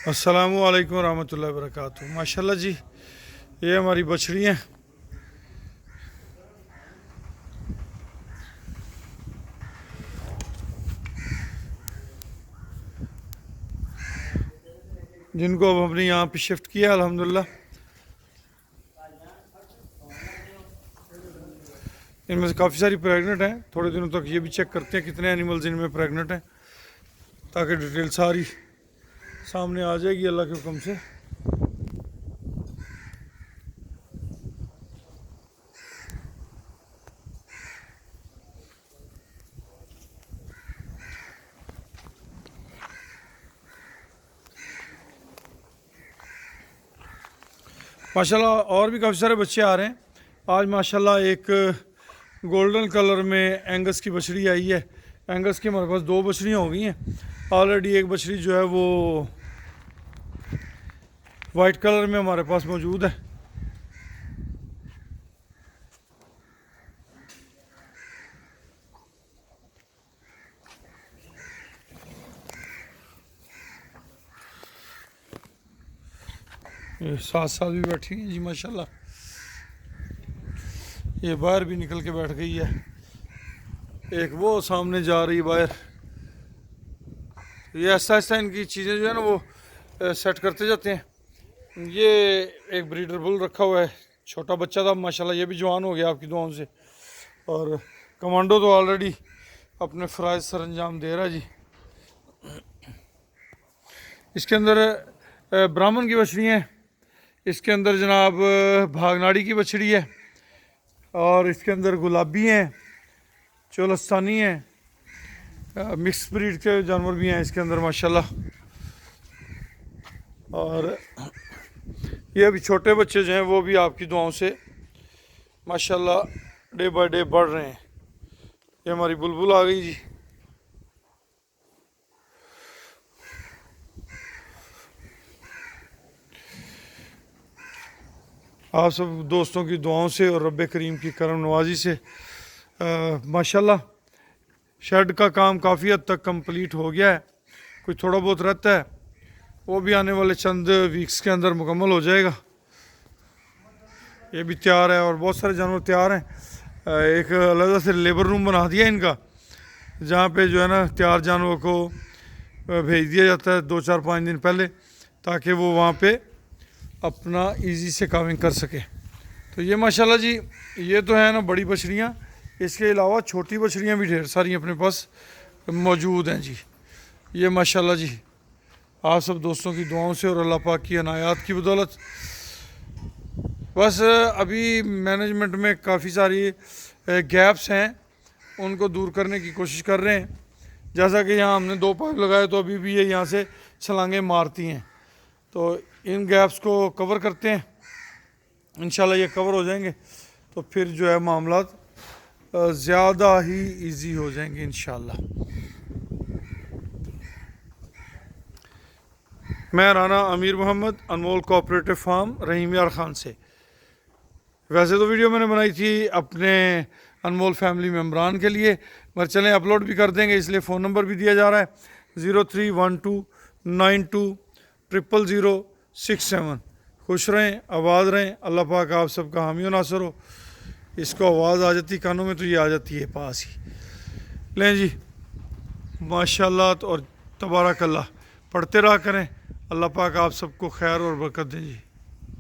अस्सलामु अलैकुम रहमतुल्लाहि व बरकातुहू। माशाल्लाह जी, ये हमारी बछड़ियाँ जिनको अब हमने यहाँ पे शिफ्ट किया अल्हम्दुलिल्लाह। इनमें से काफ़ी सारी प्रेग्नेंट हैं। थोड़े दिनों तक ये भी चेक करते हैं कितने एनिमल्स इनमें प्रेग्नेंट हैं, ताकि डिटेल सारी सामने आ जाएगी अल्लाह के हुक्म से। माशाल्लाह और भी काफ़ी सारे बच्चे आ रहे हैं। आज माशाल्लाह एक गोल्डन कलर में एंगस की बछड़ी आई है। एंगस की हमारे पास दो बछड़ियाँ हो गई हैं ऑलरेडी। एक बछड़ी जो है वो वाइट कलर में हमारे पास मौजूद है। ये 7 साल भी बैठी हैं जी माशाल्लाह। ये बाहर भी निकल के बैठ गई है, एक वो सामने जा रही है बाहर। ये ऐसा ऐसा इनकी चीज़ें जो है ना वो सेट करते जाते हैं। ये एक ब्रीडर बुल रखा हुआ है, छोटा बच्चा था माशाल्लाह, ये भी जवान हो गया आपकी दुआओं से। और कमांडो तो ऑलरेडी अपने फ़राइज़ सर अंजाम दे रहा है जी। इसके अंदर ब्राह्मण की बछड़ियाँ हैं, इसके अंदर जनाब भागनाड़ी की बछड़ी है, और इसके अंदर गुलाबी हैं, चोलस्तानी हैं, मिक्स ब्रीड के जानवर भी हैं इसके अंदर माशाल्लाह। और ये अभी छोटे बच्चे जो हैं वो भी आपकी दुआओं से माशाल्लाह डे बाय डे बढ़ रहे हैं। ये हमारी बुलबुल आ गई जी। आप सब दोस्तों की दुआओं से और रब्बे करीम की करम नवाजी से माशाल्लाह शेड का काम काफ़ी हद तक कंप्लीट हो गया है। कुछ थोड़ा बहुत रहता है, वो भी आने वाले चंद वीक्स के अंदर मुकम्मल हो जाएगा। ये भी तैयार है और बहुत सारे जानवर तैयार हैं। एक अलग से लेबर रूम बना दिया इनका, जहाँ पे जो है ना तैयार जानवरों को भेज दिया जाता है 2-4-5 दिन पहले, ताकि वो वहाँ पे अपना इजी से कामिंग कर सके। तो ये माशाल्लाह जी, ये तो है ना बड़ी बछड़ियाँ। इसके अलावा छोटी बछड़ियाँ भी ढेर सारी अपने पास मौजूद हैं जी। ये माशाल्लाह जी, आप सब दोस्तों की दुआओं से और अल्लाह पाक की अनायात की बदौलत बस अभी मैनेजमेंट में काफ़ी सारी गैप्स हैं, उनको दूर करने की कोशिश कर रहे हैं। जैसा कि यहाँ हमने 2 पाइप लगाए तो अभी भी ये यहाँ से छलांगे मारती हैं, तो इन गैप्स को कवर करते हैं। इंशाल्लाह ये कवर हो जाएंगे तो फिर जो है मामलात ज़्यादा ही इजी हो जाएंगे इंशाल्लाह। मैं राना अमीर मोहम्मद, अनमोल कोऑपरेटिव फार्म रहीम यार खान से। वैसे तो वीडियो मैंने बनाई थी अपने अनमोल फैमिली मेम्बरान के लिए, मगर चलें अपलोड भी कर देंगे, इसलिए फ़ोन नंबर भी दिया जा रहा है 031292000067। खुश रहें, आबाद रहें, अल्लाह पाक आप सबका हामी नासर हो। इसको आवाज़ आ जाती कानों में तो ये आ जाती है पास ही। लें जी माशाल्लाह और तबारक अल्लाह, पढ़ते रहा करें। अल्लाह पाक आप सबको खैर और बरकत दें जी।